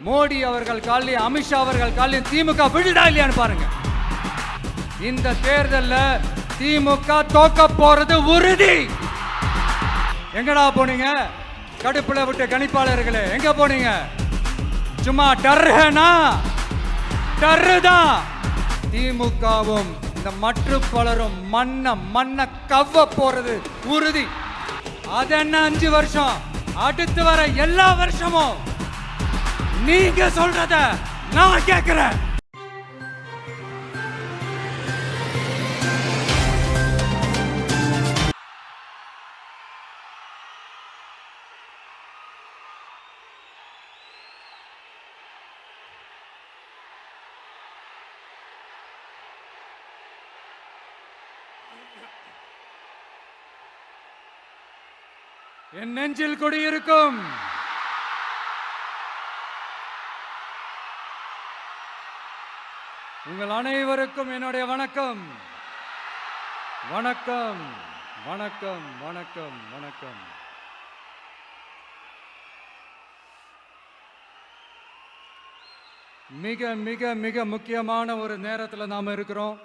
மோடி அவர்கள் காலையும் அமித்ஷா அவர்கள் காலையும் திமுக விழுதா இல்லையான்னு பாருங்க. இந்த தேர்தலில் திமுக தோக்க போறது உறுதி. எங்கடா போனீங்க கடுப்புல விட்ட கணிப்பாளர்களே, எங்க போனீங்க? சும்மா டர்னா டர்தான். திமுகவும் இந்த மற்ற பலரும் மண்ண கவ்வ போறது உறுதி. அது என்ன 5 வருஷம், அடுத்து வர எல்லா வருஷமும் நீங்க சொல்றத நான் கேட்கிறேன். என் நெஞ்சில் குடியிருக்கும் உங்கள் அனைவருக்கும் என்னுடைய வணக்கம். வணக்கம் வணக்கம் வணக்கம் வணக்கம். மிக மிக மிக முக்கியமான ஒரு நேரத்தில் நாம இருக்கிறோம்.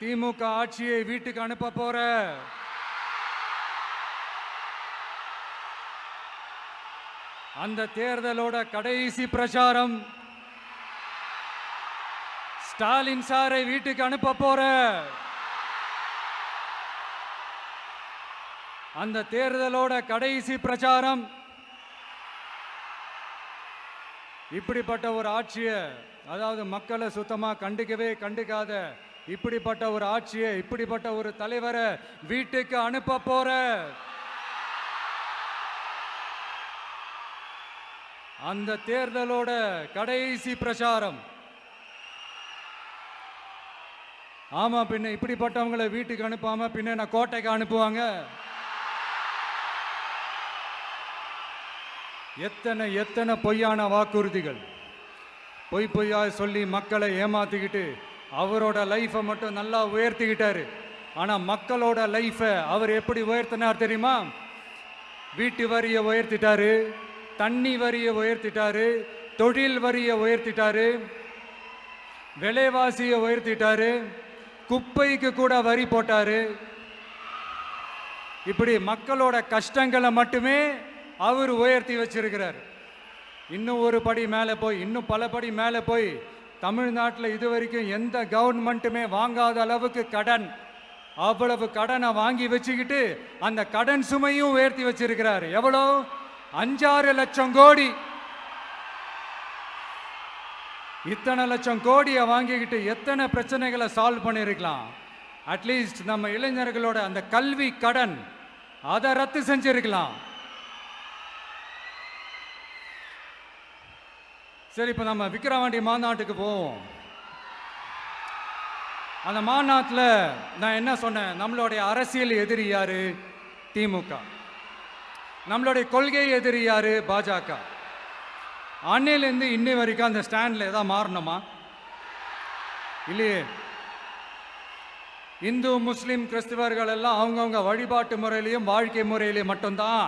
திமுக ஆட்சியை வீட்டுக்கு அனுப்ப போற அந்த தேர்தலோட கடைசி பிரச்சாரம். ஸ்டாலின் சாரை வீட்டுக்கு அனுப்ப போற அந்த தேர்தலோட கடைசி பிரச்சாரம். இப்படிப்பட்ட ஒரு ஆட்சியை, அதாவது மக்களை சுத்தமா கண்டுக்காத இப்படிப்பட்ட ஒரு ஆட்சியை, இப்படிப்பட்ட ஒரு தலைவரை வீட்டுக்கு அனுப்ப போற அந்த தேர்தலோட கடைசி பிரச்சாரம். ஆமா, பின்ன இப்படிப்பட்டவங்களை வீட்டுக்கு அனுப்பாம பின்ன நான் கோட்டைக்கு அனுப்புவாங்க? எத்தனை பொய்யான வாக்குறுதிகள், பொய்யா சொல்லி மக்களை ஏமாத்திக்கிட்டு அவரோட லைஃபை மட்டும் நல்லா உயர்த்திக்கிட்டாரு. ஆனால் மக்களோட லைஃபை அவர் எப்படி உயர்த்தினார் தெரியுமா? வீட்டு வரியை உயர்த்திட்டாரு, தண்ணி வரியை உயர்த்திட்டாரு, தொழில் வரியை உயர்த்திட்டாரு, விலைவாசியை உயர்த்திட்டாரு, குப்பைக்கு கூட வரி போட்டாரு. இப்படி மக்களோட கஷ்டங்களை மட்டுமே அவர் உயர்த்தி வச்சிருக்கிறார். இன்னும் ஒரு படி மேலே போய், இன்னும் பல படி மேலே போய், தமிழ்நாட்டில் இதுவரைக்கும் எந்த கவர்மெண்ட்டுமே வாங்காத அளவுக்கு கடன், அவ்வளவு கடனை வாங்கி வச்சுக்கிட்டு அந்த கடன் சுமையும் உயர்த்தி வச்சிருக்கிறார். எவ்வளோ? 5-6 லட்சம் கோடி. இத்தனை லட்சம் கோடியை வாங்கிக்கிட்டு எத்தனை பிரச்சனைகளை சால்வ் பண்ணிருக்கலாம். அட்லீஸ்ட் நம்ம இளைஞர்களோட அந்த கல்வி கடன் அதை ரத்து செஞ்சிருக்கலாம். சரி, இப்போ நம்ம விக்கிரவாண்டி மாநாட்டுக்கு போவோம். அந்த மாநாட்டில் நான் என்ன சொன்னேன்? நம்மளுடைய அரசியல் எதிரி யாரு? திமுக. நம்மளுடைய கொள்கை எதிரி யாரு? பாஜக. அன்னையிலேருந்து இன்னை வரைக்கும் அந்த ஸ்டாண்டில் ஏதாவது மாறணுமா? இல்லையே. இந்து முஸ்லீம் கிறிஸ்தவர்கள் எல்லாம் அவங்கவுங்க வழிபாட்டு முறையிலையும் வாழ்க்கை முறையிலையும் மட்டும்தான்.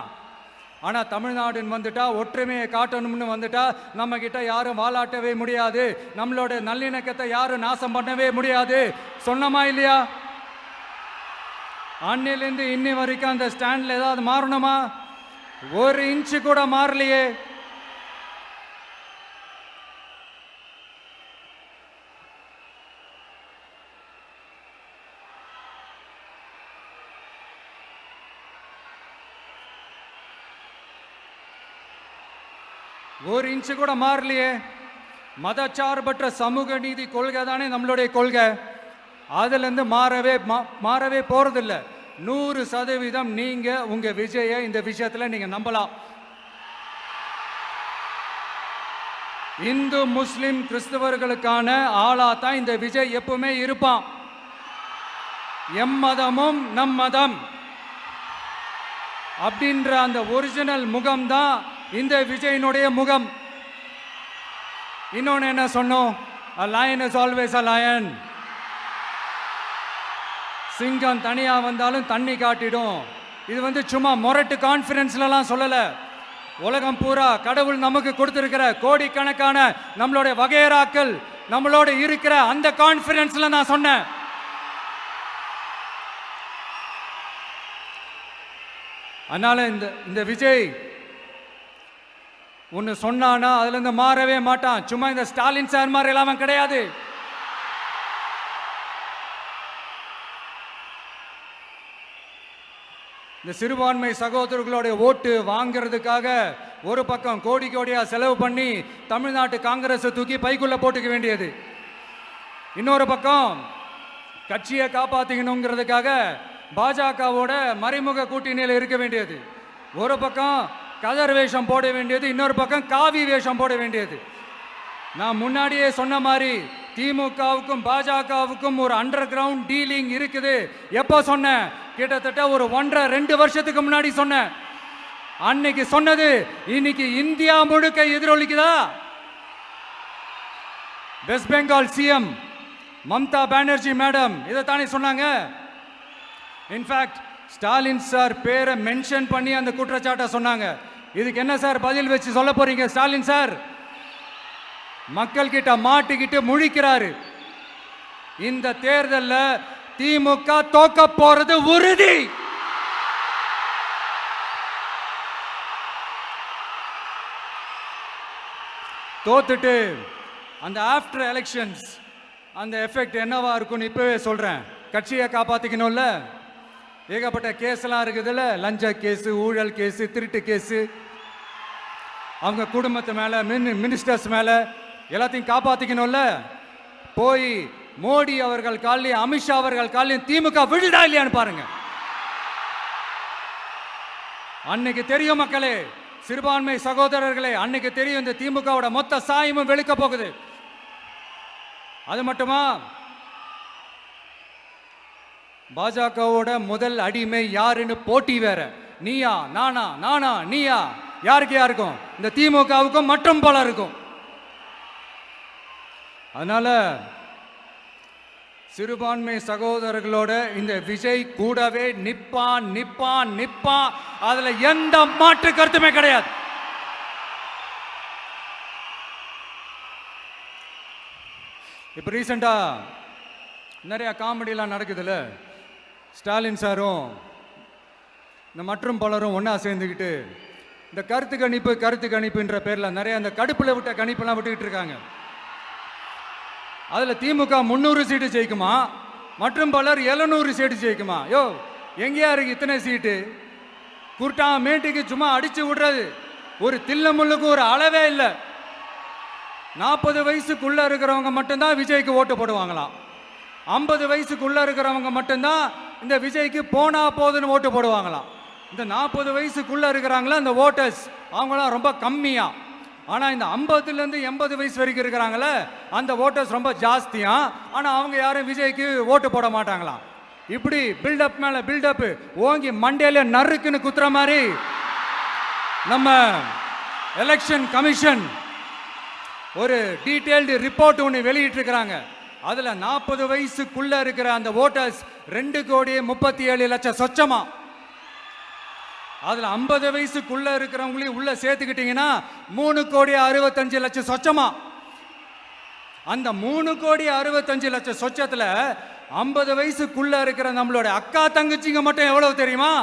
ஆனால் தமிழ்நாடுன்னு வந்துட்டா, ஒற்றுமையை காட்டணும்னு வந்துட்டா, நம்ம கிட்ட யாரும் வாலாட்டவே முடியாது, நம்மளோட நல்லிணக்கத்தை யாரும் நாசம் பண்ணவே முடியாது. சொன்னமா இல்லையா? அன்னிலிருந்து இன்னி வரைக்கும் அந்த ஸ்டாண்ட்ல ஏதாவது மாறணுமா? 1 இன்ச்சு கூட மாறலையே. ஒரு இன்ச்சு கூட மாறலையே. மதச்சார்பற்ற சமூக நீதி கொள்கை தானே நம்மளுடைய கொள்கை. அதுலேருந்து மாறவே போறதில்லை. 100% நீங்க உங்க விஜயை இந்த விஷயத்துல நீங்க நம்பலாம். இந்து முஸ்லிம் கிறிஸ்தவர்களுக்கான ஆளா தான் இந்த விஜய் எப்பவுமே இருப்பான். எம் மதமும் நம் மதம் அப்படின்ற அந்த ஒரிஜினல் முகம் தான் இந்த விஜயினுடைய முகம். இன்னொன்னு என்ன சொன்னோம்? A lion is always a lion. சிங்கம் தனியா வந்தாலும் தண்ணி காட்டிடும். இது சும்மா மொரட்டு கான்ஃபரன்ஸ்லாம் சொல்லல. உலகம் பூரா கடவுள் நமக்கு கொடுத்திருக்கிற கோடிக்கணக்கான நம்மளுடைய வகையறாக்கள் நம்மளோட இருக்கிற அந்த கான்ஃபரன்ஸ்ல நான் சொன்னேன். அதனால இந்த விஜய் ஒன்னு சொன்னானா அதுல இருந்து மாறவே மாட்டான். சும்மா இந்த ஸ்டாலின் சார் மாதிரி எல்லாம் கிடையாது. இந்த சிறுபான்மை சகோதரர்களுடைய ஓட்டு வாங்கிறதுக்காக ஒரு பக்கம் கோடி கோடியா செலவு பண்ணி தமிழ்நாட்டு காங்கிரஸ் தூக்கி பைக்குள்ள போட்டுக்க வேண்டியது, இன்னொரு பக்கம் கட்சியை காப்பாத்திக்கணுங்கிறதுக்காக பாஜகவோட மறைமுக கூட்டணியில் இருக்க வேண்டியது, ஒரு பக்கம் கதர் வேஷம் போட வேண்டியது, இன்னொரு பக்கம் காவி வேஷம் போட வேண்டியது. நான் முன்னாடியே சொன்ன மாதிரி திமுகவுக்கும் பாஜகவுக்கும் ஒரு அண்டர் கிரவுண்ட் டீலிங் இருக்குது. எப்போ சொன்னேன்? கிட்டத்தட்ட ஒரு 1.5-2 வருஷத்துக்கு முன்னாடி சொன்னேன். அன்னைக்கு சொன்னது இன்னைக்கு இந்தியா முழுக்க எதிரொலிக்குதா? West Bengal CM Mamata Banerjee madam இதைத்தானே சொன்னாங்க. இன்ஃபேக்ட் ஸ்டாலின் சார் பேரை மென்ஷன் பண்ணி அந்த குற்றச்சாட்டை சொன்னாங்க. இதுக்கு என்ன சார் பதில் வச்சு சொல்ல போறீங்க? ஸ்டாலின் சார் மக்கள் கிட்ட மாட்டிக்கிட்டு முழிக்கிறாரு. இந்த தேர்தலில் திமுக தோக்க போறது உறுதி. தோத்துட்டு அந்த ஆஃப்டர் எலெக்ஷன்ஸ் அந்த எஃபெக்ட் என்னவா இருக்கும்னு இப்பவே சொல்றேன். கட்சியை காப்பாத்திக்கணும்ல, ஏகப்பட்ட கேஸ்லாம் இருக்குதுல்ல, லஞ்ச கேஸ், ஊழல் கேஸ், திருட்டு கேஸ், அவங்க குடும்பத்து மேல, மினிஸ்டர்ஸ் மேல எல்லாத்தையும் காப்பாத்திக்கணும்ல. போய் மோடி அவர்கள் காலையும் அமித்ஷா அவர்கள் காலையும் திமுக விழுதா இல்லையான்னு பாருங்க. அன்னைக்கு தெரியும் மக்களே, சிறுபான்மை சகோதரர்களே, அன்னைக்கு தெரியும் இந்த திமுகவோட மொத்த சாயமும் வெளுக்க போகுது. அது மட்டுமா, பாஜகவோட முதல் அடிமை யாருன்னு போட்டி வேற. நீயா நானா, நானா நீயா, யாருக்கு யாருக்கும், இந்த திமுகவுக்கும் மற்றும் பல இருக்கும். அதனால சிறுபான்மை சகோதரர்களோட இந்த விஜய் கூடவே நிப்பான் நிப்பான் நிப்பான். அதுல எந்த மாற்று கருத்துமே கிடையாது. இப்ப ரீசெண்டா நிறைய காமெடியெல்லாம் நடக்குதுல்ல. ஸ்டாலின் சாரும் இந்த மற்றும் பலரும் ஒன்னா சேர்ந்துக்கிட்டு இந்த கருத்து கணிப்புன்ற பேர்ல நிறைய அந்த கடுப்புல விட்ட கணிப்பெல்லாம் விட்டுக்கிட்டு இருக்காங்க. அதுல திமுக 300 சீட்டு ஜெயிக்குமா, மற்றும் பலர் 700 சீட்டு ஜெயிக்குமா? யோ எங்கேயா இருக்கு இத்தனை சீட்டு? குர்டா மேட்டுக்கு சும்மா அடிச்சு விடுறது. ஒரு தில்லமுள்ளுக்கு ஒரு அளவே இல்லை. 40 வயசுக்குள்ள இருக்கிறவங்க மட்டும்தான் விஜய்க்கு ஓட்டு போடுவாங்களாம். 50 வயசுக்குள்ள இருக்கிறவங்க மட்டும்தான் இந்த விஜய்க்கு போனா போதுன்னு ஓட்டு போடுவாங்களாம். இந்த 40 வயசுக்குள்ள இருக்கிறாங்களா இந்த ஓட்டர்ஸ், அவங்களாம் ரொம்ப கம்மியா. ஆனா இந்த 50லேருந்து 80 வயசு வரைக்கும் இருக்கிறாங்களே அந்த ஓட்டர்ஸ் ரொம்ப ஜாஸ்தியா. ஆனா அவங்க யாரும் விஜய்க்கு ஓட்டு போட மாட்டாங்களாம். இப்படி பில்டப் மேல பில்டப் ஓங்கி மண்டையில நறுக்குன்னு குத்துற மாதிரி நம்ம எலெக்ஷன் கமிஷன் ஒரு டீடைல்டு ரிப்போர்ட் ஒன்று வெளியிட்டு இருக்கிறாங்க. அதுல 40 வயசுக்குள்ள இருக்கிற அந்த ஓட்டர்ஸ் 2,37,00,000 சொச்சமா. அதுல 50 வயசுக்குள்ள இருக்கிறவங்களையும் உள்ள சேர்த்துக்கிட்டீங்கன்னா 3,65,00,000 சொச்சமா. அந்த 3,65,00,000 சொச்சத்துல 50 வயசுக்குள்ள இருக்கிற நம்மளோட அக்கா தங்கச்சிங்க மட்டும் எவ்வளவு தெரியுமா?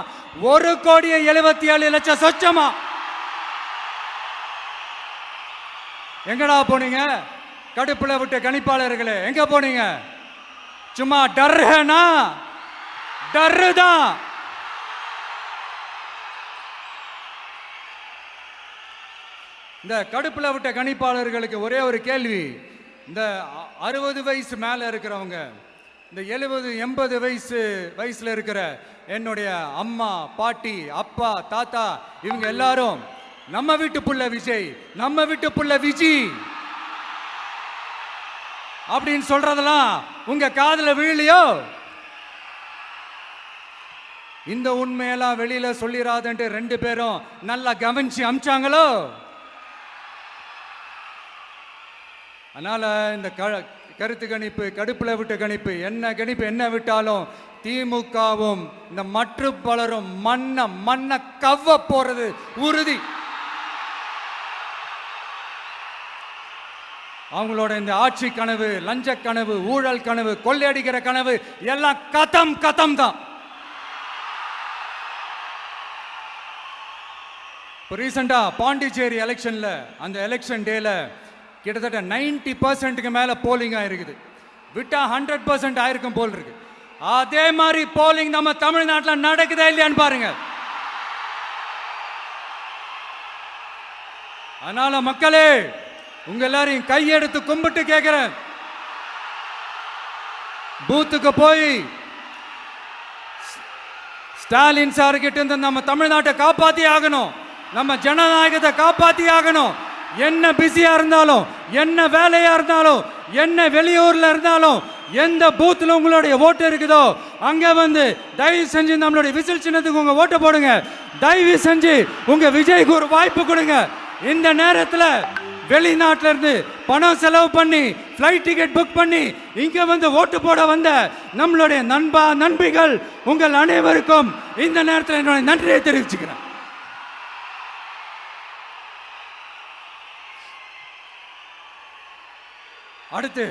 1,77,00,000 சொச்சமா. எங்கடா போனீங்க கடுப்புல விட்ட கணிப்பாளர்களே? எங்க போனீங்க? சும்மா டர்னா டர்தான். இந்த கடுப்புல விட்ட கணிப்பாளர்களுக்கு ஒரே ஒரு கேள்வி. இந்த 60 வயசு மேல இருக்கிறவங்க, இந்த 70-80 வயசுல இருக்கிற என்னுடைய அம்மா, பாட்டி, அப்பா, தாத்தா, இவங்க எல்லாரும் நம்ம வீட்டு புள்ள விஜய், நம்ம வீட்டு புள்ள விஜி அப்படின்னு சொல்றதெல்லாம் உங்க காதுல விழலையோ? இந்த உண்மையெல்லாம் வெளியில சொல்லிராதுன்ட்டு 2 பேரும் நல்லா கவனிச்சு அமிச்சாங்களோ? அதனால இந்த கருத்து கணிப்பு, கடுப்புல விட்ட கணிப்பு, என்ன கணிப்பு என்ன விட்டாலும் திமுகவும் இந்த மற்ற பலரும் மண்ண கவ்வ போறது உறுதி. அவங்களோட இந்த ஆட்சி கனவு, லஞ்ச கனவு, ஊழல் கனவு, கொள்ளையடிக்கிற கனவு எல்லாம் கதம் தான். இப்போ ரீசெண்டா பாண்டிச்சேரி எலெக்ஷன்ல, அந்த எலெக்ஷன் டேல கிட்டத்தட்ட 90% மேல போலிங் ஆயிருக்குது. விட்டா 100% ஆயிருக்கும் போல் இருக்கு. அதே மாதிரி போலிங் நம்ம தமிழ்நாட்டில் நடக்குதா இல்லையான்னு பாருங்க. அதனால மக்களே, உங்க எல்லாரையும் கையெடுத்து கும்பிட்டு கேட்கிறேன், பூத்துக்கு போய் ஸ்டாலின் சார் கிட்ட இருந்து நம்ம தமிழ்நாட்டை காப்பாத்தி ஆகணும், நம்ம ஜனநாயகத்தை காப்பாத்தி ஆகணும். என்ன பிஸியா இருந்தாலும், என்ன வேலையா இருந்தாலும், என்ன வெளியூர்ல இருந்தாலும், எந்த பூத்துல உங்களுடைய ஓட்டு இருக்குதோ அங்க வந்து தயவு செஞ்சு நம்மளுடைய விசில் சின்னத்துக்கு உங்க ஓட்டு போடுங்க. தயவு செஞ்சு உங்க விஜய்க்கு ஒரு வாய்ப்பு கொடுங்க. இந்த நேரத்தில் வெளிநாட்டில இருந்து பணம் செலவு பண்ணி ஃப்ளைட் டிக்கெட் புக் பண்ணி இங்க வந்து ஓட்டு போட வந்த நம்மளுடைய நண்பிகள் உங்கள் அனைவருக்கும் இந்த நேரத்தில் என்னுடைய நன்றியை தெரிவிச்சுக்கிறேன். அடுத்து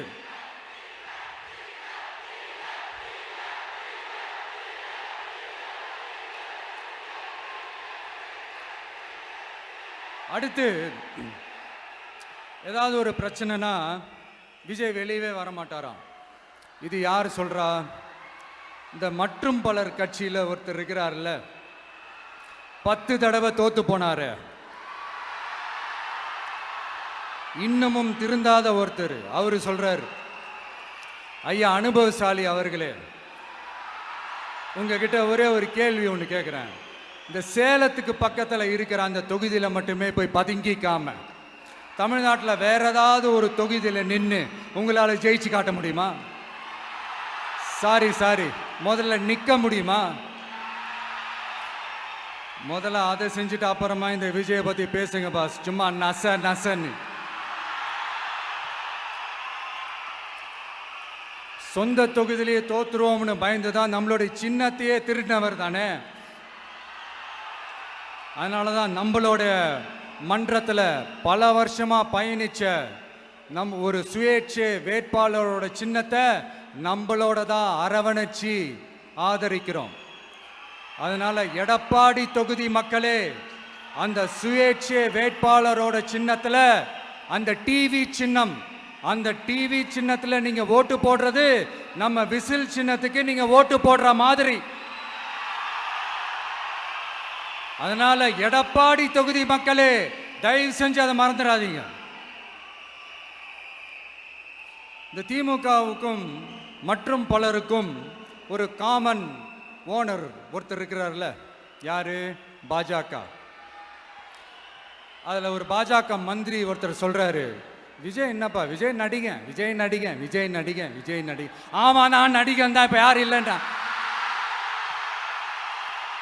ஏதாவது ஒரு பிரச்சனைனா விஜய் வெளியவே வரமாட்டாராம். இது யார் சொல்றா? இந்த மற்றும் பலர் கட்சியில் ஒருத்தர் இருக்கிறார்ல, 10 தடவை தோத்து போனாரு, இன்னமும் திருந்தாத ஒருத்தர், அவரு சொல்றாரு, ஐயா அனுபவசாலி அவர்களே, உங்ககிட்ட ஒரே ஒரு கேள்வி ஒன்று கேட்குறேன். இந்த சேலத்துக்கு பக்கத்தில் இருக்கிற அந்த தொகுதியில் மட்டுமே போய் பதுங்கிக்காம தமிழ்நாட்டில் வேற ஏதாவது ஒரு தொகுதியில் நின்று உங்களால் ஜெயிச்சு காட்ட முடியுமா? சாரி, முதல்ல நிற்க முடியுமா? முதல்ல அதை செஞ்சுட்டு அப்புறமா இந்த விஜயை பற்றி பேசுங்க பாஸ். சும்மா நசன்னு சொந்த தொகுதியிலேயே தோத்துருவோம்னு பயந்து தான் நம்மளுடைய சின்னத்தையே திருடினவர் தானே. அதனால தான் நம்மளோட மன்றத்தில் பல வருஷமாக பயணிச்ச ஒரு சுயேட்சை வேட்பாளரோட சின்னத்தை நம்மளோட தான் அரவணைச்சி ஆதரிக்கிறோம். அதனால எடப்பாடி தொகுதி மக்களே, அந்த சுயேட்சை வேட்பாளரோட சின்னத்தில் அந்த டிவி சின்னம், அந்த டிவி சின்னத்தில் நீங்க ஓட்டு போடுறது நம்ம விசில் சின்னத்துக்கு நீங்க ஓட்டு போடுற மாதிரி. அதனால எடப்பாடி தொகுதி மக்களே, தயவு செஞ்சு அதை மறந்துடாதீங்க. இந்த திமுகவுக்கும் மற்றும் பலருக்கும் ஒரு காமன் ஓனர் ஒருத்தர் இருக்கிறார்ல, யாரு? பாஜக. அதுல ஒரு பாஜக மந்திரி ஒருத்தர் சொல்றாரு, விஜய் என்னப்பா, விஜய் நடிகன். ஆமா, நான் நடிகன் தான், இப்ப யாரும் இல்லைன்றா.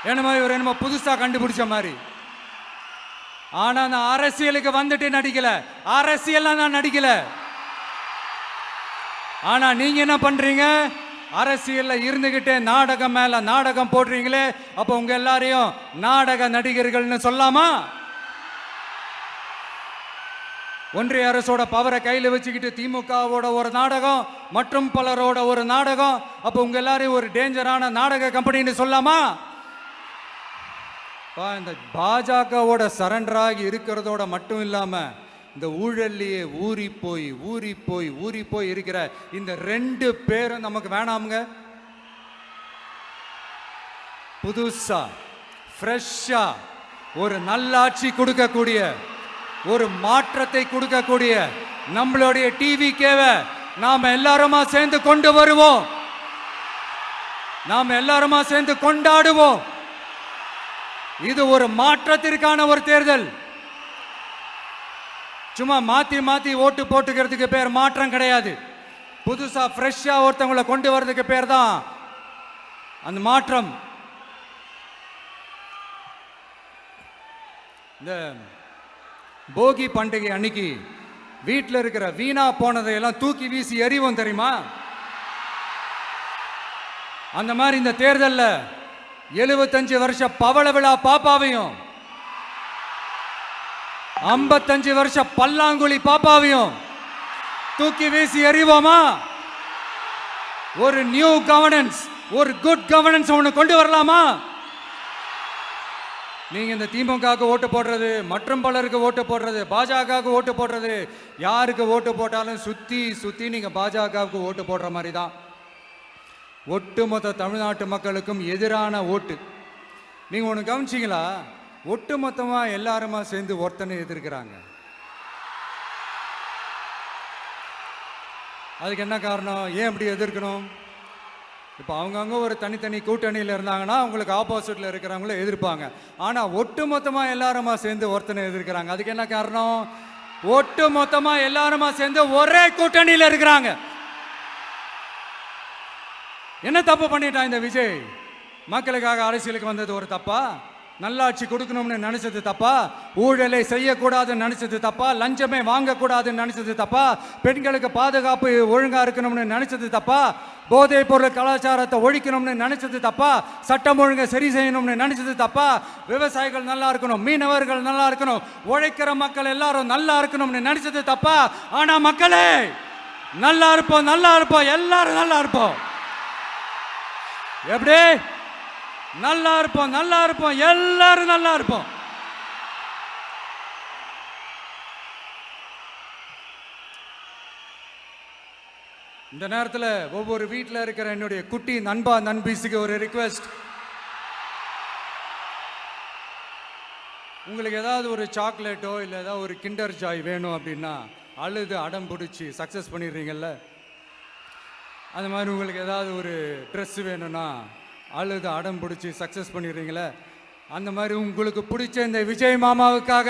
என்னமோ இவர் என்னமோ புதுசா கண்டுபிடிச்ச மாதிரி. ஆனா நான் அரசியலுக்கு வந்துட்டு நடிக்கல, அரசியல் நான் நடிக்கல. ஆனா நீங்க என்ன பண்றீங்க? அரசியல்ல இருந்துகிட்டே நாடகம் மேல நாடகம் போடுறீங்களே, அப்ப உங்க எல்லாரையும் நாடக நடிகர்கள்னு சொல்லாமா? ஒன்றிய அரசோட பவரை கையில் வச்சுக்கிட்டு திமுகவோட ஒரு நாடகம், மற்றும் பலரோட ஒரு நாடகம், அப்ப உங்க எல்லாரையும் ஒரு டேஞ்சரான நாடக கம்பெனின்னு சொல்லாமா? இந்த பாஜகவோட சரண்டராகி இருக்கிறதோட மட்டும் இல்லாம இந்த ஊழல்லையே ஊறி போய் இருக்கிற இந்த 2 பேரும் நமக்கு வேணாமுங்க. புதுசா ஃப்ரெஷ்ஷா ஒரு நல்லாட்சி கொடுக்கக்கூடிய, ஒரு மாற்றத்தை கொடுக்கக்கூடிய நம்மளுடைய டிவிகேவை நாம எல்லாருமா சேர்ந்து கொண்டு வருவோம், நாம எல்லாருமா சேர்ந்து கொண்டாடுவோம். இது ஒரு மாற்றத்திற்கான ஒரு தேர்தல். சும்மா மாத்தி ஓட்டு போட்டுக்கிறதுக்கு பேர் மாற்றம் கிடையாது. புதுசா ஃப்ரெஷ்ஷா ஒருத்தவங்களை கொண்டு வர்றதுக்கு பேர் தான் அந்த மாற்றம். இந்த போகி பண்டிகை அன்னைக்கு வீட்டில் இருக்கிற வீணா போனதையெல்லாம் தூக்கி வீசி எறிவோம் தெரியுமா? அந்த மாதிரி இந்த தேர்தலில் 75 வருஷ பவள விழா பாப்பாவையும் 55 வருஷ பல்லாங்குழி பாப்பாவையும் தூக்கி வீசி எறிவோமா? ஒரு நியூ கவர்னன்ஸ், ஒரு குட் கவர்னன்ஸ் ஒன்று கொண்டு வரலாமா? நீங்க இந்த திமுகவுக்கு ஓட்டு போடுறது, மற்றும் பலருக்கு ஓட்டு போடுறது, பாஜகவுக்கு ஓட்டு போடுறது, யாருக்கு ஓட்டு போட்டாலும் சுத்தி சுத்தி நீங்க பாஜகவுக்கு ஓட்டு போடுற மாதிரி தான். ஒட்டுமொத்த தமிழ்நாட்டு மக்களுக்கும் எதிரான ஓட்டு. நீங்க ஒன்று கவனிச்சிங்களா? ஒட்டுமொத்தமா எல்லாருமா சேர்ந்து ஒருத்தனை எதிர்க்கிறாங்க. அதுக்கு என்ன காரணம்? ஏன் அப்படி எதிர்க்கணும்? இப்போ அவங்கவுங்க ஒரு தனித்தனி கூட்டணியில் இருந்தாங்கன்னா அவங்களுக்கு ஆப்போசிட்டில் இருக்கிறவங்கள எதிர்ப்பாங்க. ஆனால் ஒட்டு மொத்தமாக எல்லாருமா சேர்ந்து ஒருத்தனை எதிர்க்கிறாங்க. அதுக்கு என்ன காரணம்? ஒட்டு மொத்தமாக எல்லாருமா சேர்ந்து ஒரே கூட்டணியில் இருக்கிறாங்க. என்ன தப்பு பண்ணிட்டான் இந்த விஜய்? மக்களுக்காக அரசியலுக்கு வந்தது ஒரு தப்பா? நல்லாட்சி கொடுக்கணும்னு நினைச்சது தப்பா? ஊழலை செய்யக்கூடாதுன்னு நினைச்சது தப்பா? லஞ்சமே வாங்கக்கூடாதுன்னு நினைச்சது தப்பா? பெண்களுக்கு பாதுகாப்பு ஒழுங்கா இருக்கணும்னு நினைச்சது தப்பா? போதைப் பொருள் கலாச்சாரத்தை ஒழிக்கணும்னு நினைச்சது தப்பா? சட்டம் ஒழுங்கை சரி செய்யணும்னு நினைச்சது தப்பா? விவசாயிகள் நல்லா இருக்கணும், மீனவர்கள் நல்லா இருக்கணும், உழைக்கிற மக்கள் எல்லாரும் நல்லா இருக்கணும்னு நினைச்சது தப்பா? ஆனா மக்களே நல்லா இருப்போம், நல்லா இருப்போம், எல்லாரும் நல்லா இருப்போம். எப்படி நல்லா இருப்போம்? நல்லா இருப்போம், எல்லாரும் நல்லா இருப்போம். இந்த நேரத்தில் ஒவ்வொரு வீட்டில் இருக்கிற என்னுடைய குட்டி நண்பா நண்பீஸுக்கு ஒரு ரிக்வெஸ்ட். உங்களுக்கு ஏதாவது ஒரு சாக்லேட்டோ இல்லை ஏதாவது ஒரு கிண்டர் ஜாய் வேணும் அப்படின்னா அழுது அடம் பிடிச்சி சக்ஸஸ் பண்ணிடுறீங்கல்ல, அந்த மாதிரி உங்களுக்கு ஏதாவது ஒரு ட்ரெஸ் வேணும்னா அழுது அடம் பிடிச்சி சக்ஸஸ் பண்ணிடுறீங்களே, அந்த மாதிரி உங்களுக்கு பிடிச்ச இந்த விஜய் மாமாவுக்காக,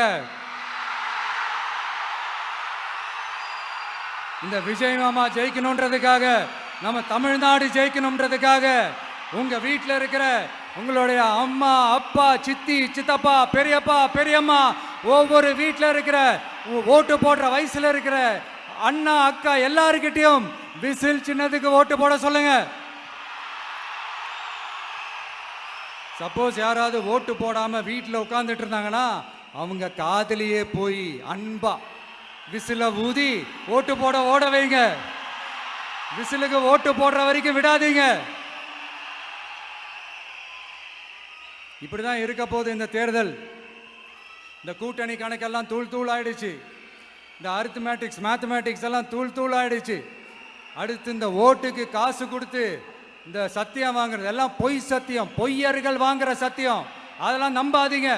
இந்த விஜய் மாமா ஜெயிக்கணுன்றதுக்காக, நம்ம தமிழ்நாடு ஜெயிக்கணுன்றதுக்காக உங்க வீட்டில் இருக்கிற உங்களுடைய அம்மா, அப்பா, சித்தி, சித்தப்பா, பெரியப்பா, பெரியம்மா, ஒவ்வொரு வீட்டில் இருக்கிற ஓட்டு போடுற வயசுல இருக்கிற அண்ணா, அக்கா எல்லாருக்கிட்டையும் விசில் சின்னதுக்கு ஓட்டு போட சொல்லுங்க. சப்போஸ் யாராவது ஓட்டு போடாம வீட்டில் உட்கார்ந்துட்டு இருந்தாங்கன்னா அவங்க காதலியே போய் அன்பா விசில ஊதி ஓட்டு போட ஓட வைங்க. விசிலுக்கு ஓட்டு போடுற வரைக்கும் விடாதீங்க. இப்படிதான் இருக்க போது இந்த தேர்தல். இந்த கூட்டணி கணக்கெல்லாம் தூள் தூள் ஆயிடுச்சு. இந்த அரித்மேட்டிக்ஸ், மேத்தமேட்டிக்ஸ் எல்லாம் தூள் தூள் ஆயிடுச்சு. அடுத்து இந்த ஓட்டுக்கு காசு கொடுத்து இந்த சத்தியம் வாங்குறது எல்லாம் பொய் சத்தியம், பொய்யர்கள் வாங்குற சத்தியம், அதெல்லாம் நம்பாதீங்க.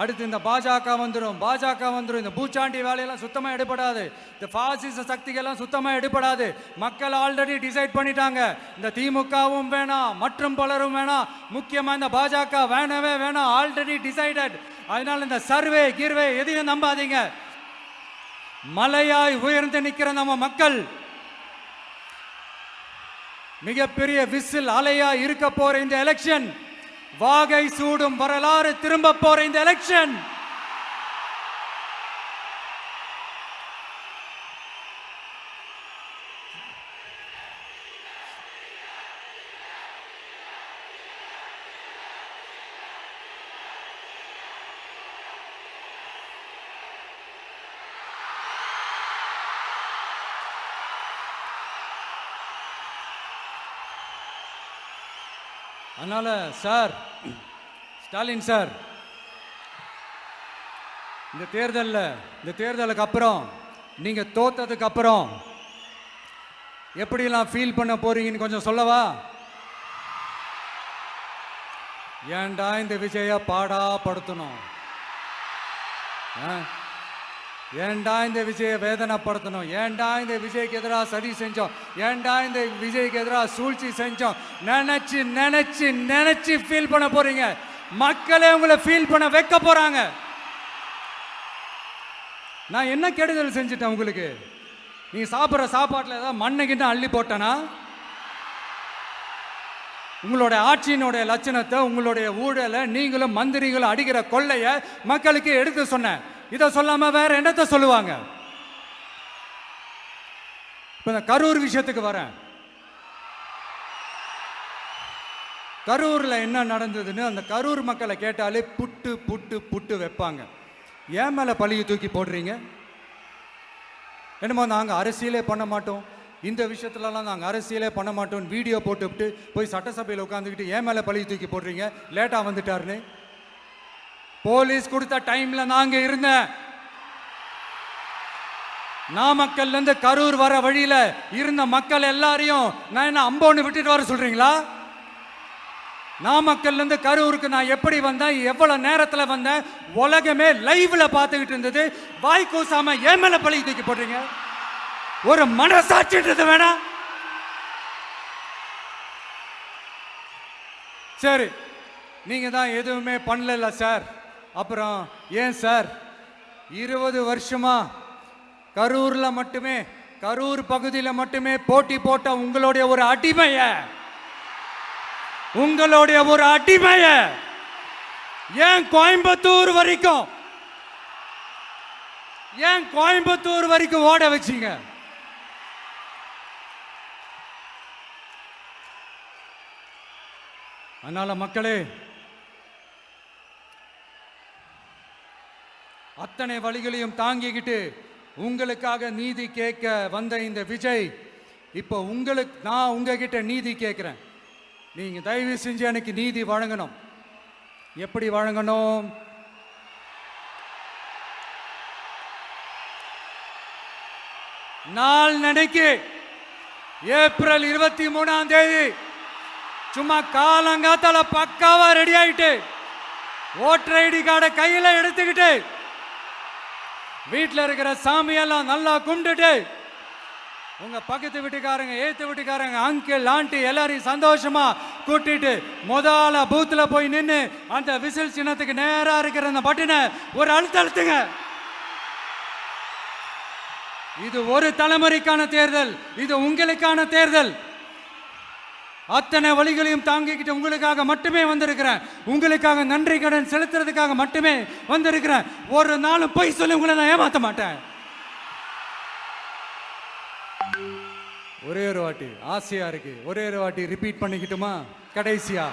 அடுத்து இந்த பாஜக வந்துடும், இந்த பூச்சாண்டி வேலையெல்லாம் சுத்தமாக எடுபடாது. இந்த பாசிச சக்திகள்லாம் சுத்தமாக எடுபடாது. மக்கள் ஆல்ரெடி டிசைட் பண்ணிட்டாங்க. இந்த திமுகவும் வேணாம், மற்றும் பலரும் வேணாம், முக்கியமாக இந்த பாஜக வேணவே வேணாம், ஆல்ரெடி டிசைடட். அதனால இந்த சர்வே கிர்வே எதையும் நம்பாதீங்க. மலையாய் உயர்ந்து நிற்கிற நம்ம மக்கள் மிகப்பெரிய விசில் அலையா இருக்க போற இந்த எலெக்ஷன், வாகை சூடும் வரலாறு திரும்ப போற இந்த எலெக்ஷன், அதனால சார், ஸ்டாலின் சார், இந்த தேர்தலுக்கு அப்புறம் நீங்க தோத்ததுக்கு அப்புறம் எப்படிலாம் ஃபீல் பண்ண போறீங்கன்னு கொஞ்சம் சொல்லவா? ஏன்டா இந்த விஜய பாடா படுத்தணும், ஏன்டா இந்த விஜயை வேதனைப்படுத்தணும், ஏன்டா இந்த விஜய்க்கு எதிராக சதி செஞ்சோம், ஏன்டா இந்த விஜய்க்கு எதிராக சூழ்ச்சி செஞ்சோம் நினைச்சு நினைச்சு நினைச்சு ஃபீல் பண்ண போறீங்க. மக்களே உங்களை ஃபீல் பண்ண வைக்க போறாங்க. நான் என்ன கெடுதல் செஞ்சுட்டேன் உங்களுக்கு? நீங்க சாப்பிட்ற சாப்பாட்டில் ஏதாவது மண்ணை கிட்ட அள்ளி போட்டேனா? உங்களுடைய ஆட்சியினுடைய லட்சணத்தை, உங்களுடைய ஊழலை, நீங்களும் மந்திரிகளும் அடிக்கிற கொள்ளைய மக்களுக்கு எடுத்து சொன்னேன். இதை சொல்லாம வேற என்னத்தை சொல்லுவாங்க? இப்ப இந்த கரூர் விஷயத்துக்கு வரேன். கரூர்ல என்ன நடந்ததுன்னு அந்த கரூர் மக்களை கேட்டாலே புட்டு புட்டு புட்டு வைப்பாங்க. ஏன் மேல பழியை தூக்கி போடுறீங்க? என்னமோ நாங்கள் அரசியலே பண்ண மாட்டோம், இந்த விஷயத்துலலாம் நாங்கள் அரசியலே பண்ண மாட்டோம் வீடியோ போட்டுவிட்டு போய் சட்டசபையில் உட்காந்துக்கிட்டு ஏன் மேலே பழியை தூக்கி போடுறீங்க? லேட்டாக வந்துட்டாருன்னு. போலீஸ் கொடுத்த டைம்ல நாங்க இருந்தேன். நாமக்கல்ல இருந்து கரூர் வர வழியில இருந்த மக்கள் எல்லாரையும் நான் என்ன அம்போன்னு விட்டுட்டு வர சொல்றீங்களா? நாமக்கல்ல இருந்து கரூருக்கு நான் எப்படி வந்தேன், எவ்வளவு நேரத்தில் வந்தேன், உலகமே லைவ்ல பார்த்துக்கிட்டு இருந்தது. வாய் கூசாம ஏன் மேல பழி தூக்கி போடுறீங்க? ஒரு மனசாட்சின்றது வேணாம்? சரி, நீங்க தான் எதுவுமே பண்ணல சார். அப்புறம் ஏன் சார் 20 வருஷமா கரூர்ல மட்டுமே, கரூர் பகுதியில் மட்டுமே போட்டி போட்ட உங்களுடைய ஒரு அடிமைய ஏன் கோயம்புத்தூர் வரைக்கும் ஓட வச்சீங்க? அதனால மக்களே, அத்தனை வழிகளையும் தாங்கிக்கிட்டு உங்களுக்காக நீதி கேட்க வந்த இந்த விஜய், இப்போ நான் உங்ககிட்ட நீதி கேட்கிறேன். நீங்க தயவு செஞ்சு எனக்கு நீதி வழங்கணும். எப்படி வழங்கணும்? நாளைக்கு ஏப்ரல் 23ஆம் தேதி சும்மா காலங்காத்தால பக்காவா ரெடி ஆயிட்டு ஓட்டர் ஐடி கார்டை கையில எடுத்துக்கிட்டு வீட்டில் இருக்கிற சாமியெல்லாம் நல்லா கும்பிட்டுட்டு உங்க பக்கத்து வீட்டுக்காரங்க, ஏத்து வீட்டுக்காரங்க, அங்கிள் ஆண்டி எல்லாரையும் சந்தோஷமா கூட்டிட்டு முதல்ல பூத்துல போய் நின்று அந்த விசில் சின்னத்துக்கு நேரா இருக்கிற அந்த பட்டினை ஒரு அழுத்துங்க. இது ஒரு தலைமுறைக்கான தேர்தல், இது உங்களுக்கான தேர்தல். அத்தனை வழிகளையும் தாங்கிக்கிட்டு உங்களுக்காக மட்டுமே வந்திருக்கிறேன். உங்களுக்காக நன்றி கடன் செலுத்துறதுக்காக மட்டுமே வந்திருக்கிறேன். ஒரு நாளும் பொய் சொல்லி உங்களை நான் ஏமாத்த மாட்டேன். ஒரே ஒரு வாட்டி ஆசையா இருக்கு, ஒரே ஒரு வாட்டி ரிப்பீட் பண்ணிக்கிட்டுமா? கடைசியா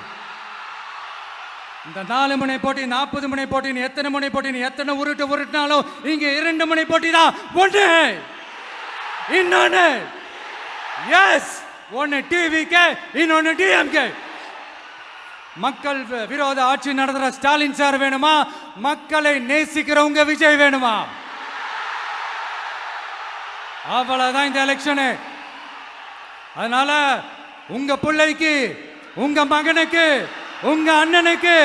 இந்த 4 முனை போட்டி, 40 முனை போட்டின்னு எத்தனை முனை போட்டின்னு எத்தனை உருட்டினாலும் இங்க 2 முனை போட்டி தான். ஒன்று இன்னொன்னு எஸ், ஒன்னு டிவிகே, இன்னொன்னு டிஎம்கே. மக்கள் விரோத ஆட்சி நடத்துற ஸ்டாலின் சார் வேணுமா? மக்களை நேசிக்கிறவங்க விஜய் வேணுமா? அவ்வளவுதான் இந்த எலெக்ஷனு. அதனால உங்க பிள்ளைக்கு, உங்க மகனுக்கு, உங்க அண்ணனுக்கு,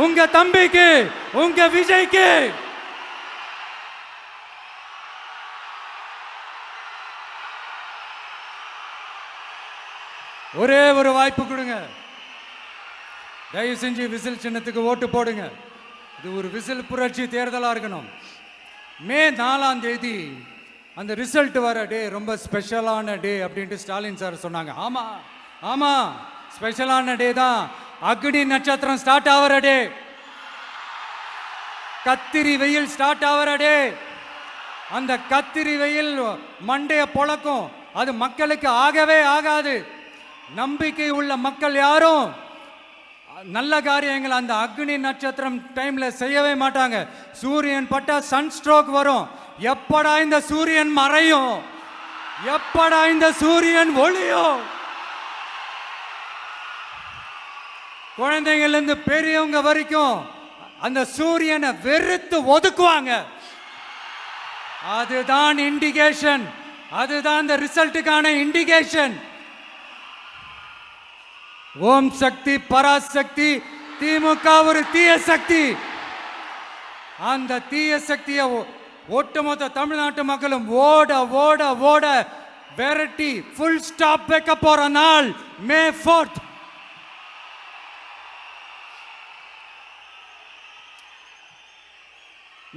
உங்க தம்பிக்கு, உங்க விஜய்க்கு ஒரே ஒரு வாய்ப்பு கொடுங்க. தயவு செஞ்சு விசில் சின்னத்துக்கு ஓட்டு போடுங்க. இது ஒரு விசில் புரட்சி தேர்தலாக இருக்கணும். மே 4ஆம் தேதி அந்த ரிசல்ட் வர டே ரொம்ப ஸ்பெஷலான டே அப்படின்ட்டு ஸ்டாலின் சார் சொன்னாங்க. ஆமா ஆமா, ஸ்பெஷலான டே தான். அக்னி நட்சத்திரம் ஸ்டார்ட் ஆகிற டே, கத்திரி வெயில் ஸ்டார்ட் ஆகிற டே. அந்த கத்திரி வெயில் மண்டைய பொழக்கும். அது மக்களுக்கு ஆகவே ஆகாது. நம்பிக்கை உள்ள மக்கள் யாரும் நல்ல காரியங்கள் அந்த அக்னி நட்சத்திரம் டைம்ல செய்யவே மாட்டாங்க. சூரியன் பட்டா சன் ஸ்ட்ரோக் வரும். எப்படா இந்த சூரியன் மறையும், எப்படா இந்த சூரியன் ஒளியும்? குழந்தைகள் இருந்து பெரியவங்க வரைக்கும் அந்த சூரியனை வெறுத்து ஒதுக்குவாங்க. அதுதான் இண்டிகேஷன், அதுதான் இந்த ரிசல்ட்டுக்கான இண்டிகேஷன். ஓம் சக்தி பராசக்தி, திமுக ஒரு தீய சக்தி. அந்த தீய சக்தியை ஒட்டுமொத்த தமிழ்நாட்டு மக்களும் ஓட ஓட ஓட விரட்டி ஃபுல் ஸ்டாப் வைக்க போற நாள் மே 4th.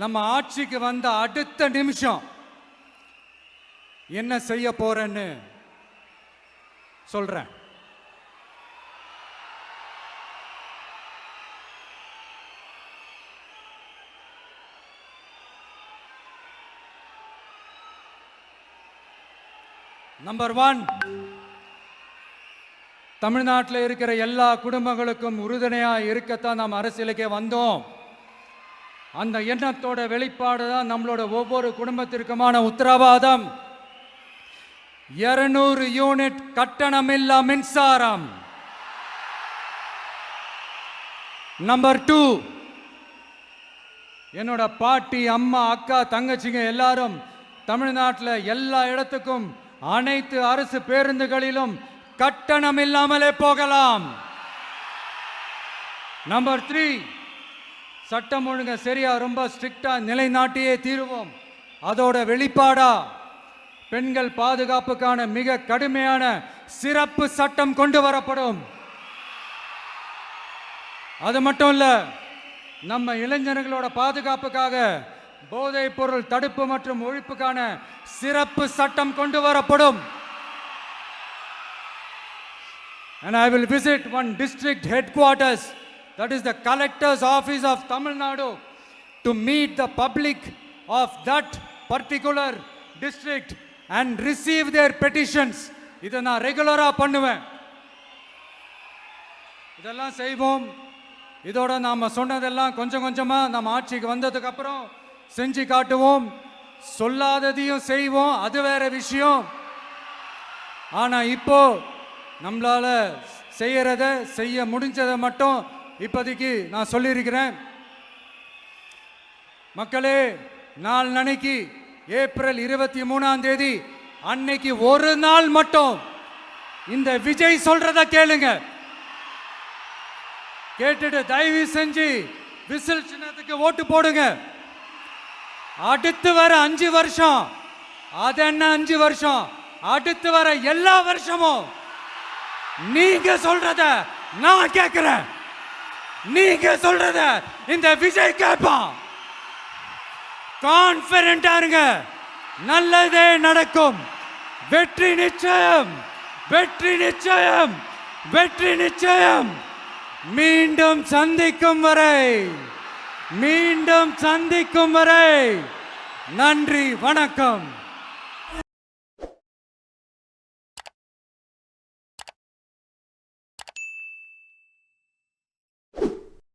நம்ம ஆட்சிக்கு வந்த அடுத்த நிமிஷம் என்ன செய்ய போறேன்னு சொல்றேன். நம்பர் 1, தமிழ்நாட்டில் இருக்கிற எல்லா குடும்பங்களுக்கும் உறுதுணையாக இருக்கத்தான் நாம் அரசியலுக்கே வந்தோம். அந்த எண்ணத்தோட வெளிப்பாடு தான் நம்மளோட ஒவ்வொரு குடும்பத்திற்குமான உத்தரவாதம். 200 யூனிட் கட்டணமில்லா மின்சாரம். நம்பர் 2, என்னோட பாட்டி, அம்மா, அக்கா, தங்கச்சிங்க எல்லாரும் தமிழ்நாட்டில் எல்லா இடத்துக்கும் அனைத்து அரசு பேருந்துகளிலும் கட்டணம் இல்லாமலே போகலாம். நம்பர் 3, சட்டம் ஒழுங்கு சரியா ரொம்ப ஸ்ட்ரிக்டா நிலைநாட்டியே தீருவோம். அதோட வெளிப்பாடா பெண்கள் பாதுகாப்புக்கான மிக கடுமையான சிறப்பு சட்டம் கொண்டு வரப்படும். அது மட்டும் இல்ல, நம்ம இளைஞர்களோட பாதுகாப்புக்காக போதைப் பொருள் தடுப்பு மற்றும் ஒழிப்புக்கான சிறப்பு சட்டம் கொண்டு வரப்படும். And I will visit one district headquarters, that is the collector's office of Tamil Nadu, to meet the public of that particular district and receive their petitions. இதை நான் ரெகுலரா பண்ணுவேன். இதெல்லாம் செய்வோம். இதோட நாம சொன்னதெல்லாம் கொஞ்சம் கொஞ்சமா நம்ம ஆட்சிக்கு வந்ததுக்கு அப்புறம் செஞ்சு காட்டுவோம். சொல்லாததையும் செய்வோம், அது வேற விஷயம். ஆனா இப்போ நம்மளால செய்யறத செய்ய முடிஞ்சதை மட்டும் இப்போதைக்கு நான் சொல்லியிருக்கிறேன். மக்களே, நாளைக்கு ஏப்ரல் 23ஆம் தேதி அன்னைக்கு ஒரு நாள் மட்டும் இந்த விஜய் சொல்றத கேளுங்க. கேட்டுட்டு தயவு செஞ்சு விசில் சின்னத்துக்கு ஓட்டு போடுங்க. அடுத்து வர 5 வருஷம், அது என்ன 5 வருஷம், அடுத்து வர எல்லா வருஷமும் நீங்க சொல்றத நான் கேட்கிறேன். நீங்க சொல்றத இந்த விஜய் கேட்பான். கான்பிடென்டா இருங்க, நல்லதே நடக்கும். வெற்றி நிச்சயம், வெற்றி நிச்சயம், வெற்றி நிச்சயம். மீண்டும் சந்திக்கும் வரை, மீண்டும் சந்திக்கும் வரை நன்றி, வணக்கம்.